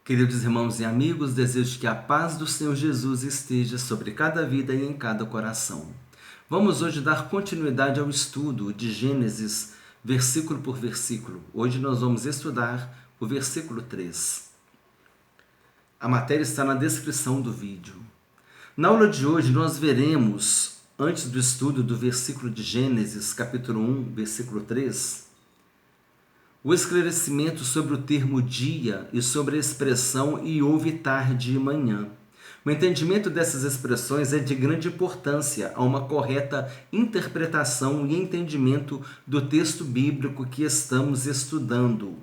Queridos irmãos e amigos, desejo que a paz do Senhor Jesus esteja sobre cada vida e em cada coração. Vamos hoje dar continuidade ao estudo de Gênesis, versículo por versículo. Hoje nós vamos estudar o versículo 3. A matéria está na descrição do vídeo. Na aula de hoje nós veremos, antes do estudo do versículo de Gênesis, capítulo 1, versículo 3, o esclarecimento sobre o termo dia e sobre a expressão e houve tarde e manhã. O entendimento dessas expressões é de grande importância a uma correta interpretação e entendimento do texto bíblico que estamos estudando.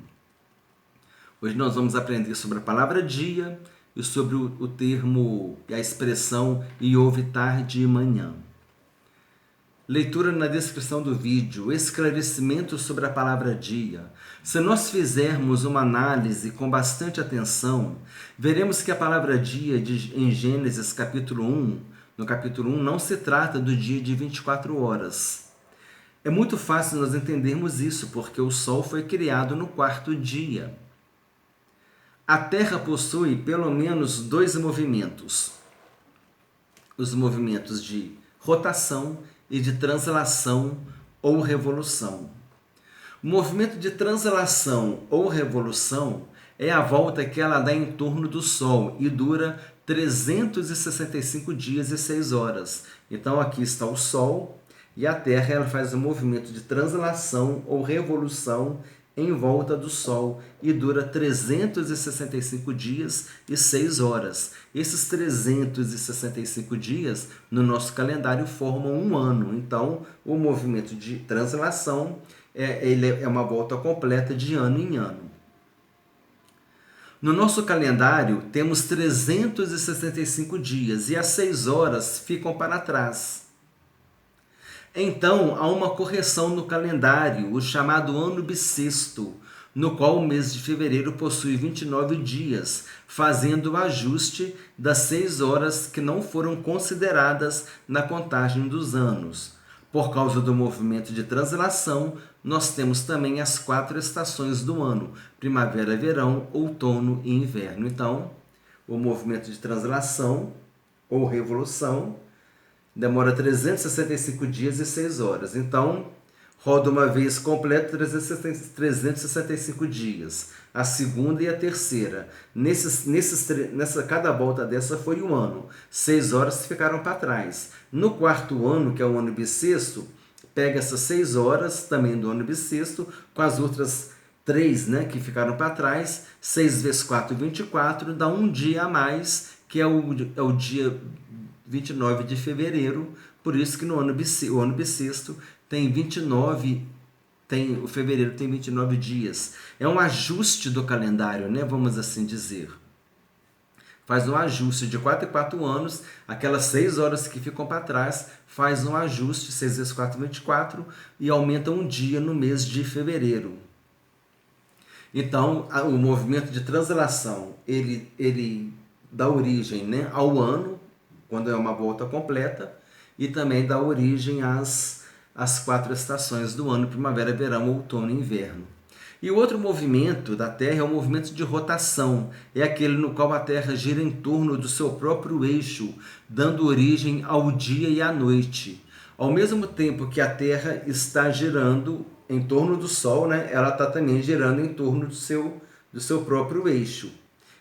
Hoje nós vamos aprender sobre a palavra dia e sobre o termo e a expressão e houve tarde e manhã. Leitura na descrição do vídeo, esclarecimento sobre a palavra dia. Se nós fizermos uma análise com bastante atenção, veremos que a palavra dia em Gênesis capítulo 1, no capítulo 1, não se trata do dia de 24 horas. É muito fácil nós entendermos isso, porque o Sol foi criado no quarto dia. A Terra possui pelo menos dois movimentos. Os movimentos de rotação e de translação ou revolução. O movimento de translação ou revolução é a volta que ela dá em torno do Sol e dura 365 dias e 6 horas. Então aqui está o Sol e a Terra ela faz um movimento de translação ou revolução em volta do Sol e dura 365 dias e 6 horas. Esses 365 dias no nosso calendário formam um ano. Então, o movimento de translação ele é uma volta completa de ano em ano. No nosso calendário, temos 365 dias e as 6 horas ficam para trás. Então, há uma correção no calendário, o chamado ano bissexto, no qual o mês de fevereiro possui 29 dias, fazendo o ajuste das 6 horas que não foram consideradas na contagem dos anos. Por causa do movimento de translação, nós temos também as 4 estações do ano, primavera, verão, outono e inverno. Então, o movimento de translação ou revolução demora 365 dias e 6 horas. Então, roda uma vez completa 365 dias. A segunda e a terceira. Cada volta dessa foi um ano. 6 horas ficaram para trás. No quarto ano, que é o ano bissexto, pega essas 6 horas, também do ano bissexto, com as outras 3, que ficaram para trás. 6 vezes 4, 24, dá um dia a mais, que é o dia 29 de fevereiro, por isso que no ano bissexto tem 29, o fevereiro tem 29 dias. É um ajuste do calendário, vamos assim dizer. Faz um ajuste de 4 em 4 anos, aquelas 6 horas que ficam para trás, faz um ajuste, 6 vezes 4, 24, e aumenta um dia no mês de fevereiro. Então, o movimento de translação, ele dá origem ao ano, quando é uma volta completa, e também dá origem às 4 estações do ano, primavera, verão, outono e inverno. E o outro movimento da Terra é o movimento de rotação, é aquele no qual a Terra gira em torno do seu próprio eixo, dando origem ao dia e à noite. Ao mesmo tempo que a Terra está girando em torno do Sol, ela está também girando em torno do seu próprio eixo.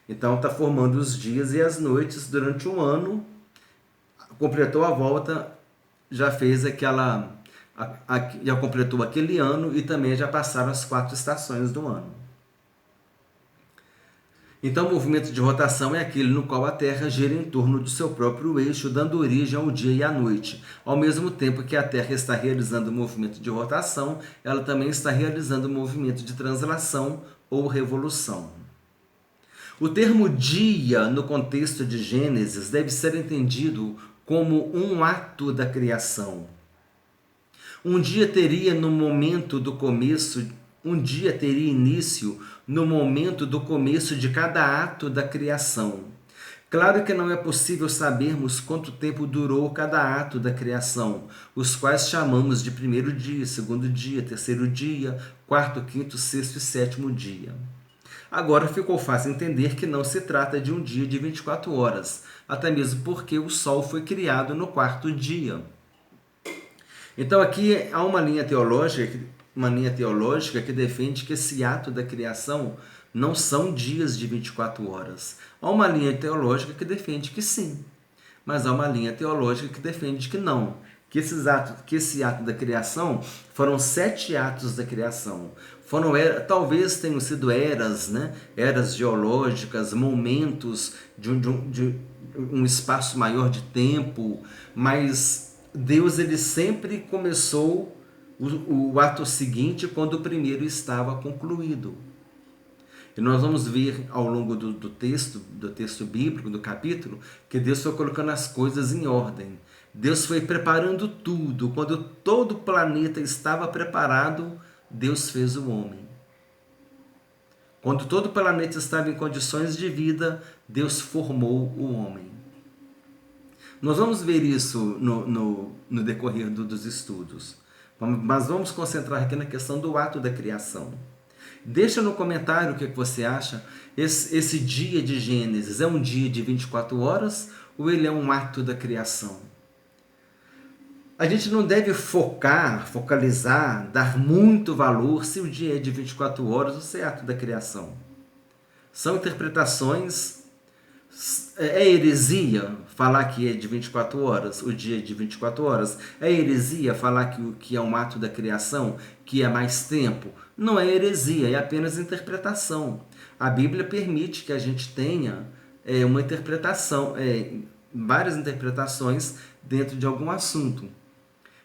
Então está formando os dias e as noites durante um ano. Completou a volta, já fez já completou aquele ano e também já passaram as 4 estações do ano. Então, o movimento de rotação é aquele no qual a Terra gira em torno do seu próprio eixo, dando origem ao dia e à noite. Ao mesmo tempo que a Terra está realizando o movimento de rotação, ela também está realizando o movimento de translação ou revolução. O termo dia, no contexto de Gênesis, deve ser entendido como um ato da criação. Um dia teria início no momento do começo de cada ato da criação. Claro que não é possível sabermos quanto tempo durou cada ato da criação, os quais chamamos de primeiro dia, segundo dia, terceiro dia, quarto, quinto, sexto e sétimo dia. Agora ficou fácil entender que não se trata de um dia de 24 horas, até mesmo porque o Sol foi criado no quarto dia. Então aqui há uma linha teológica que defende que esse ato da criação não são dias de 24 horas. Há uma linha teológica que defende que sim, mas há uma linha teológica que defende que não. Que esse ato da criação foram 7 atos da criação. Talvez tenham sido eras, né? Eras geológicas, momentos de um espaço maior de tempo, mas Deus ele sempre começou o ato seguinte quando o primeiro estava concluído. E nós vamos ver ao longo do texto bíblico, do capítulo, que Deus foi colocando as coisas em ordem. Deus foi preparando tudo. Quando todo o planeta estava preparado, Deus fez o homem. Quando todo o planeta estava em condições de vida, Deus formou o homem. Nós vamos ver isso no decorrer dos estudos. Mas vamos concentrar aqui na questão do ato da criação. Deixa no comentário o que você acha. Esse dia de Gênesis é um dia de 24 horas ou ele é um ato da criação? A gente não deve focalizar, dar muito valor se o dia é de 24 horas ou se é ato da criação. São interpretações. É heresia falar que é de 24 horas, o dia é de 24 horas? É heresia falar que é um ato da criação, que é mais tempo? Não é heresia, é apenas interpretação. A Bíblia permite que a gente tenha uma interpretação, várias interpretações dentro de algum assunto.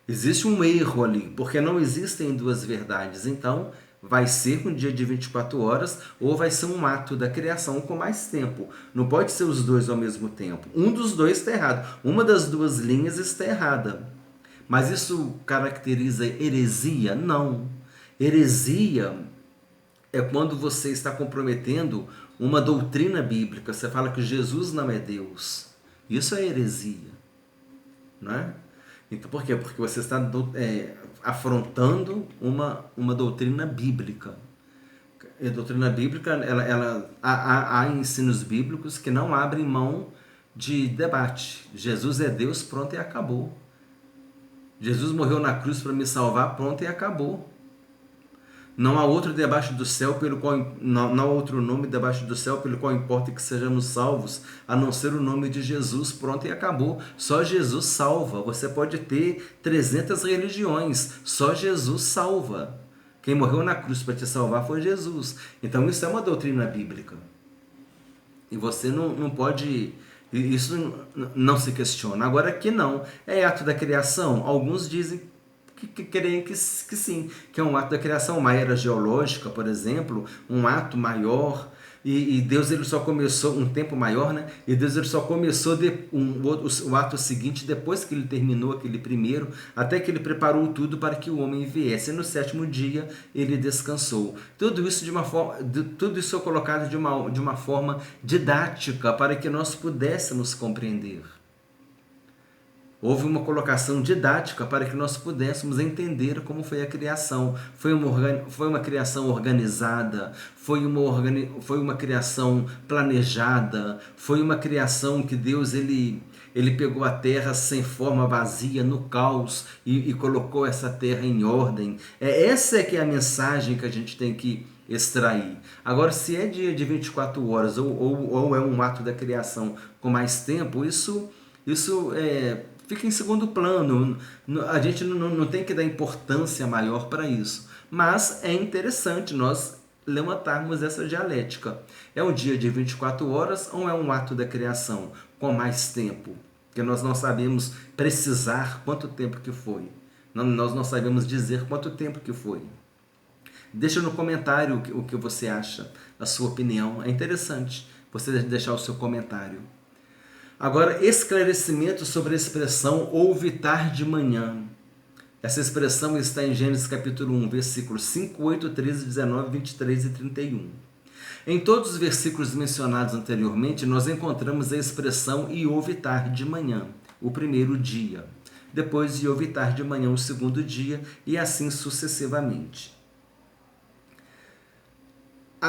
Existe um erro ali, porque não existem duas verdades. Então, vai ser um dia de 24 horas ou vai ser um ato da criação com mais tempo. Não pode ser os dois ao mesmo tempo. Um dos dois está errado. Uma das duas linhas está errada. Mas isso caracteriza heresia? Não. Heresia é quando você está comprometendo uma doutrina bíblica. Você fala que Jesus não é Deus. Isso é heresia. Não é? Então, por quê? Porque você está afrontando uma doutrina bíblica. A doutrina bíblica, há ensinos bíblicos que não abrem mão de debate. Jesus é Deus, pronto e acabou. Jesus morreu na cruz para me salvar, pronto e acabou. Não há outro debaixo do céu pelo qual não há outro nome debaixo do céu pelo qual importa que sejamos salvos, a não ser o nome de Jesus, pronto e acabou. Só Jesus salva. Você pode ter 300 religiões, só Jesus salva. Quem morreu na cruz para te salvar foi Jesus. Então isso é uma doutrina bíblica. E você não pode... Isso não se questiona. Agora aqui não. É ato da criação? Alguns dizem que creem que sim, que é um ato da criação, uma era geológica, por exemplo, um ato maior, e Deus ele só começou, um tempo maior, né? E Deus ele só começou o ato seguinte depois que ele terminou aquele primeiro, até que ele preparou tudo para que o homem viesse. E no 7º dia ele descansou. Tudo isso é colocado de uma forma didática para que nós pudéssemos compreender. Houve uma colocação didática para que nós pudéssemos entender como foi a criação. Foi uma criação organizada, foi uma criação planejada, foi uma criação que Deus ele pegou a terra sem forma, vazia, no caos e colocou essa terra em ordem. Essa é que é a mensagem que a gente tem que extrair. Agora, se é dia de 24 horas ou é um ato da criação com mais tempo, isso fica em segundo plano. A gente não tem que dar importância maior para isso. Mas é interessante nós levantarmos essa dialética. É um dia de 24 horas ou é um ato da criação com mais tempo? Porque nós não sabemos precisar quanto tempo que foi. Nós não sabemos dizer quanto tempo que foi. Deixa no comentário o que você acha, a sua opinião. É interessante você deixar o seu comentário. Agora, esclarecimento sobre a expressão houve tarde de manhã. Essa expressão está em Gênesis capítulo 1, versículos 5, 8, 13, 19, 23 e 31. Em todos os versículos mencionados anteriormente, nós encontramos a expressão e houve tarde de manhã, o primeiro dia. Depois, e houve tarde de manhã, o segundo dia, e assim sucessivamente.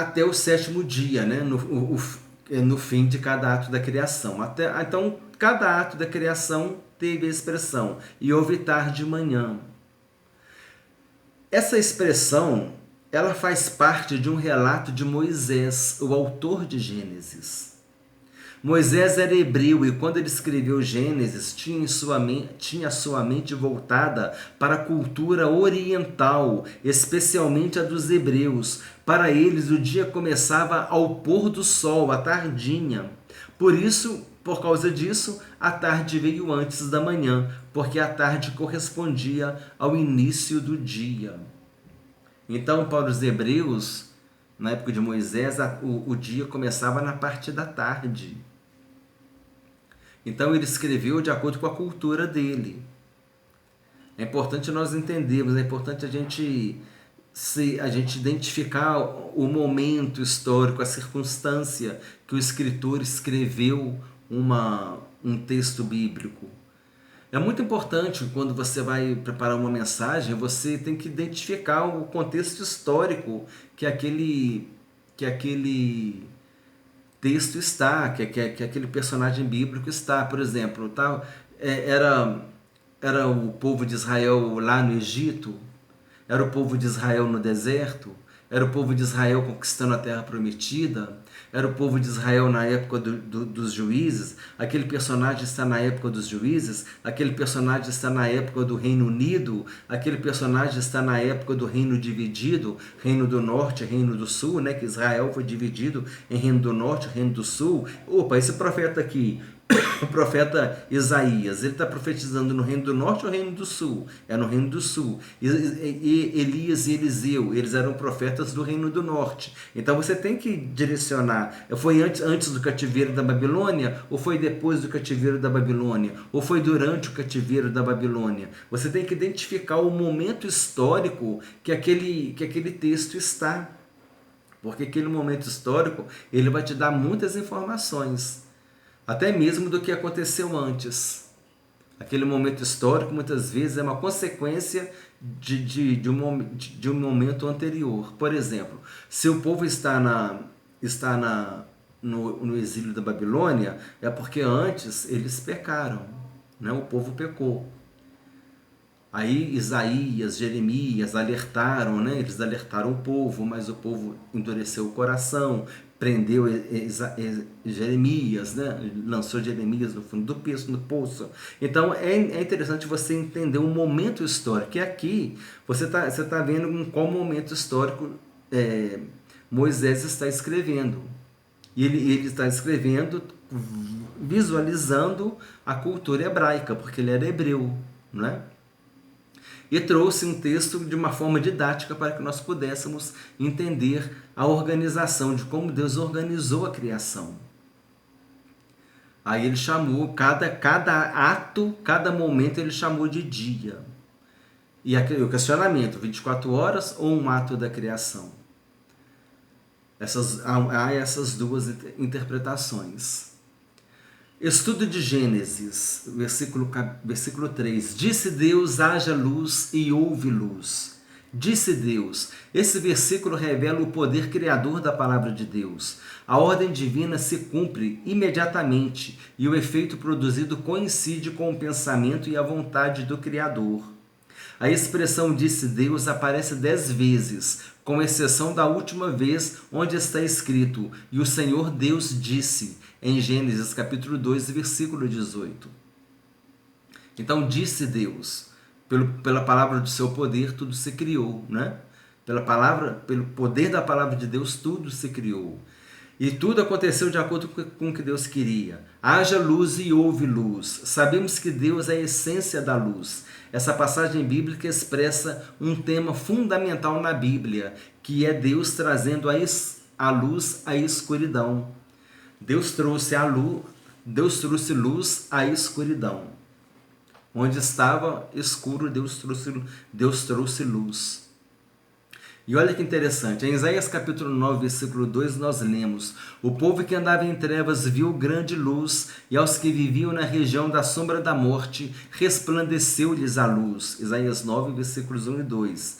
até o sétimo dia, né? No fim de cada ato da criação. Então, cada ato da criação teve a expressão, e houve tarde e manhã. Essa expressão, ela faz parte de um relato de Moisés, o autor de Gênesis. Moisés era hebreu e quando ele escreveu Gênesis, tinha sua mente voltada para a cultura oriental, especialmente a dos hebreus. Para eles, o dia começava ao pôr do sol, à tardinha. Por causa disso, a tarde veio antes da manhã, porque a tarde correspondia ao início do dia. Então, para os hebreus, na época de Moisés, o dia começava na parte da tarde. Então ele escreveu de acordo com a cultura dele. É importante nós entendermos, é importante a gente identificar o momento histórico, a circunstância que o escritor escreveu um texto bíblico. É muito importante quando você vai preparar uma mensagem, você tem que identificar o contexto histórico que aquele texto está, que aquele personagem bíblico está. Por exemplo, era o povo de Israel lá no Egito, era o povo de Israel no deserto, era o povo de Israel conquistando a terra prometida, era o povo de Israel na época dos juízes. Aquele personagem está na época dos juízes, aquele personagem está na época do Reino Unido, aquele personagem está na época do Reino Dividido, Reino do Norte e Reino do Sul, né? Que Israel foi dividido em Reino do Norte e Reino do Sul. Opa, esse profeta aqui, o profeta Isaías, ele está profetizando no Reino do Norte ou Reino do Sul? É no Reino do Sul. E Elias e Eliseu, eles eram profetas do Reino do Norte. Então você tem que direcionar. Foi antes do cativeiro da Babilônia ou foi depois do cativeiro da Babilônia? Ou foi durante o cativeiro da Babilônia? Você tem que identificar o momento histórico que aquele texto está. Porque aquele momento histórico, ele vai te dar muitas informações. Até mesmo do que aconteceu antes. Aquele momento histórico, muitas vezes, é uma consequência de um momento anterior. Por exemplo, se o povo está no exílio da Babilônia, é porque antes eles pecaram, né? O povo pecou. Aí Isaías, Jeremias alertaram, né? Eles alertaram o povo, mas o povo endureceu o coração, prendeu Jeremias, né? Lançou Jeremias no fundo do poço. Então é interessante você entender um momento histórico. E aqui você tá vendo em qual momento histórico Moisés está escrevendo. E ele está escrevendo visualizando a cultura hebraica, porque ele era hebreu, né? E trouxe um texto de uma forma didática para que nós pudéssemos entender a organização, de como Deus organizou a criação. Aí ele chamou, cada ato, cada momento ele chamou de dia. E o questionamento, 24 horas ou um ato da criação? Há essas duas interpretações. Estudo de Gênesis, versículo 3. Disse Deus, haja luz e houve luz. Disse Deus. Esse versículo revela o poder criador da palavra de Deus. A ordem divina se cumpre imediatamente e o efeito produzido coincide com o pensamento e a vontade do Criador. A expressão disse Deus aparece 10 vezes, com exceção da última vez onde está escrito, e o Senhor Deus disse, em Gênesis capítulo 2, versículo 18. Então disse Deus, pela palavra do seu poder tudo se criou, né? Pelo poder da palavra de Deus tudo se criou. E tudo aconteceu de acordo com o que Deus queria. Haja luz e houve luz. Sabemos que Deus é a essência da luz. Essa passagem bíblica expressa um tema fundamental na Bíblia, que é Deus trazendo a luz à escuridão. Deus trouxe luz à escuridão. Onde estava escuro, Deus trouxe luz. E olha que interessante, em Isaías capítulo 9, versículo 2, nós lemos: o povo que andava em trevas viu grande luz, e aos que viviam na região da sombra da morte, resplandeceu-lhes a luz. Isaías 9, versículos 1 e 2.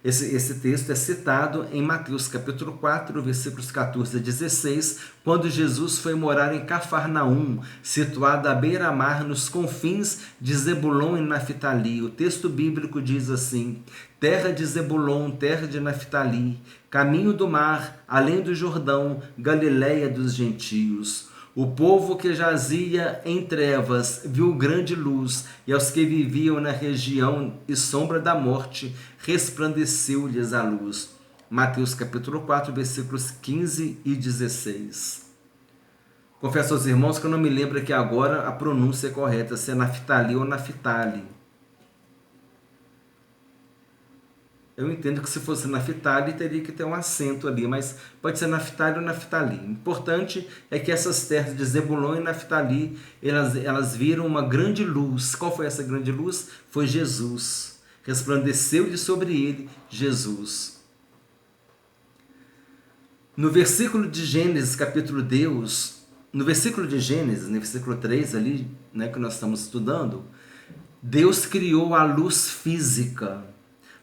Esse texto é citado em Mateus capítulo 4, versículos 14 a 16, quando Jesus foi morar em Cafarnaum, situada à beira-mar nos confins de Zebulon e Naftali. O texto bíblico diz assim: terra de Zebulon, terra de Naftali, caminho do mar, além do Jordão, Galiléia dos gentios. O povo que jazia em trevas viu grande luz, e aos que viviam na região e sombra da morte, resplandeceu-lhes a luz. Mateus capítulo 4, versículos 15 e 16. Confesso aos irmãos que eu não me lembro aqui agora a pronúncia correta, se é Naftali ou Naftali. Eu entendo que se fosse Naftali teria que ter um acento ali, mas pode ser Naftali ou Naftali. O importante é que essas terras de Zebulon e Naftali, elas viram uma grande luz. Qual foi essa grande luz? Foi Jesus. Resplandeceu-lhe sobre ele Jesus. No versículo de Gênesis, no versículo de Gênesis, no versículo 3 ali, né, que nós estamos estudando, Deus criou a luz física.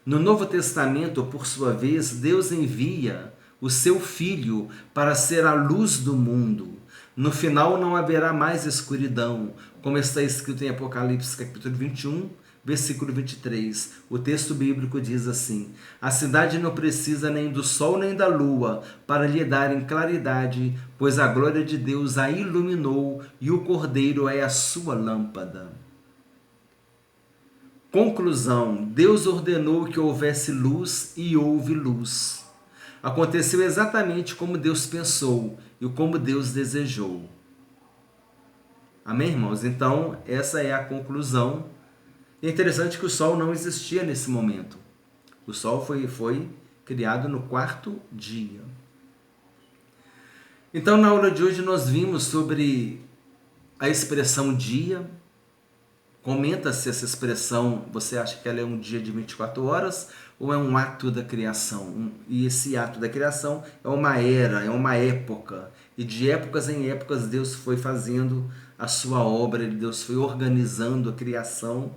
No Novo Testamento, por sua vez, Deus envia o seu Filho para ser a luz do mundo. No final não haverá mais escuridão, como está escrito em Apocalipse capítulo 21, versículo 23. O texto bíblico diz assim: a cidade não precisa nem do sol nem da lua para lhe darem claridade, pois a glória de Deus a iluminou e o Cordeiro é a sua lâmpada. Conclusão: Deus ordenou que houvesse luz e houve luz. Aconteceu exatamente como Deus pensou e como Deus desejou. Amém, irmãos? Então, essa é a conclusão. É interessante que o sol não existia nesse momento. O sol foi criado no quarto dia. Então, na aula de hoje, nós vimos sobre a expressão dia. Comenta-se essa expressão, você acha que ela é um dia de 24 horas ou é um ato da criação? E esse ato da criação é uma era, é uma época. E de épocas em épocas Deus foi fazendo a sua obra, Deus foi organizando a criação.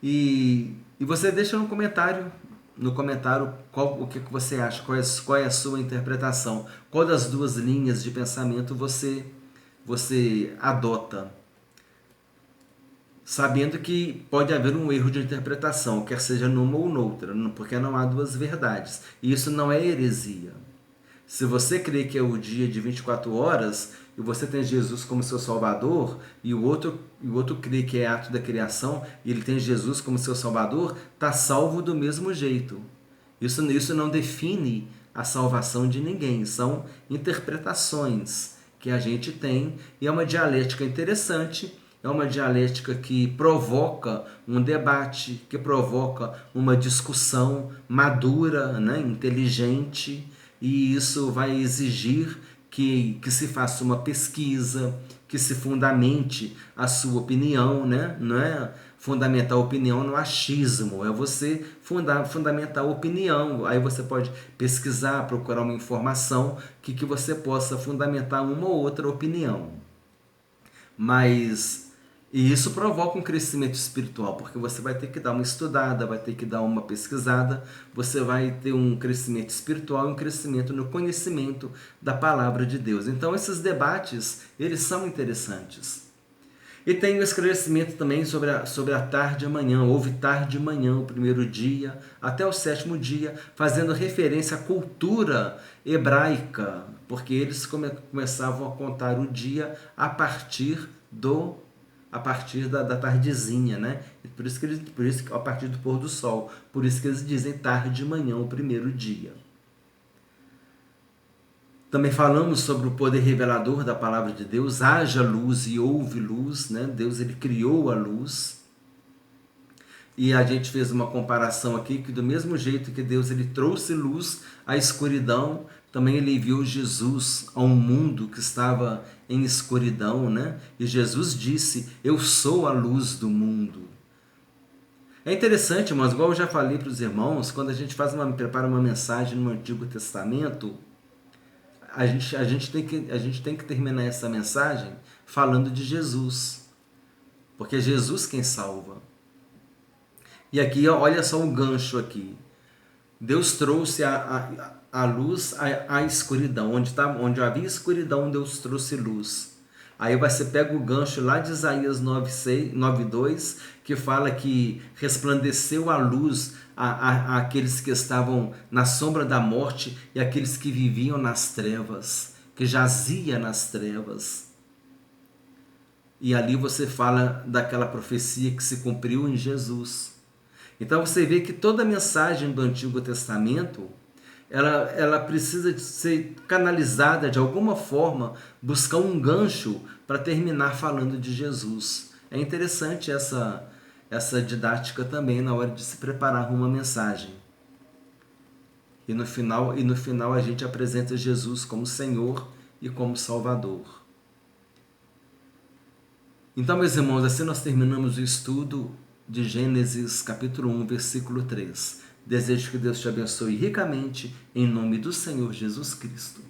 E você deixa no comentário o que você acha, qual é a sua interpretação, qual das duas linhas de pensamento você adota. Sabendo que pode haver um erro de interpretação, quer seja numa ou noutra, porque não há duas verdades. E isso não é heresia. Se você crê que é o dia de 24 horas e você tem Jesus como seu Salvador e o outro crê que é ato da criação e ele tem Jesus como seu Salvador, está salvo do mesmo jeito. Isso não define a salvação de ninguém, são interpretações que a gente tem e é uma dialética interessante. É uma dialética que provoca um debate, que provoca uma discussão madura, né, inteligente, e isso vai exigir que se faça uma pesquisa, que se fundamente a sua opinião, né? Não é fundamentar a opinião no achismo, é você fundamentar a opinião. Aí você pode pesquisar, procurar uma informação que você possa fundamentar uma ou outra opinião. E isso provoca um crescimento espiritual, porque você vai ter que dar uma estudada, vai ter que dar uma pesquisada, você vai ter um crescimento espiritual e um crescimento no conhecimento da palavra de Deus. Então esses debates, eles são interessantes. E tem o esclarecimento também sobre a tarde e amanhã. Houve tarde e manhã, o primeiro dia, até o 7º dia, fazendo referência à cultura hebraica, porque eles começavam a contar o dia a partir da tardezinha, né? Por isso a partir do pôr do sol, por isso que eles dizem tarde e manhã, o primeiro dia. Também falamos sobre o poder revelador da palavra de Deus, haja luz e houve luz, né? Deus ele criou a luz. E a gente fez uma comparação aqui que do mesmo jeito que Deus ele trouxe luz à escuridão, também ele enviou Jesus a um mundo que estava em escuridão, né? E Jesus disse: eu sou a luz do mundo. É interessante, mas igual eu já falei para os irmãos, quando a gente prepara uma mensagem no Antigo Testamento, a gente tem que terminar essa mensagem falando de Jesus, porque é Jesus quem salva. E aqui, olha só um gancho aqui. Deus trouxe a luz à escuridão. Onde havia escuridão, Deus trouxe luz. Aí você pega o gancho lá de Isaías 9:2, que fala que resplandeceu a luz àqueles que estavam na sombra da morte e aqueles que viviam nas trevas, que jazia nas trevas. E ali você fala daquela profecia que se cumpriu em Jesus. Então você vê que toda a mensagem do Antigo Testamento, ela precisa de ser canalizada de alguma forma, buscar um gancho para terminar falando de Jesus. É interessante essa didática também na hora de se preparar uma mensagem. E no final a gente apresenta Jesus como Senhor e como Salvador. Então, meus irmãos, assim nós terminamos o estudo de Gênesis capítulo 1, versículo 3. Desejo que Deus te abençoe ricamente, em nome do Senhor Jesus Cristo.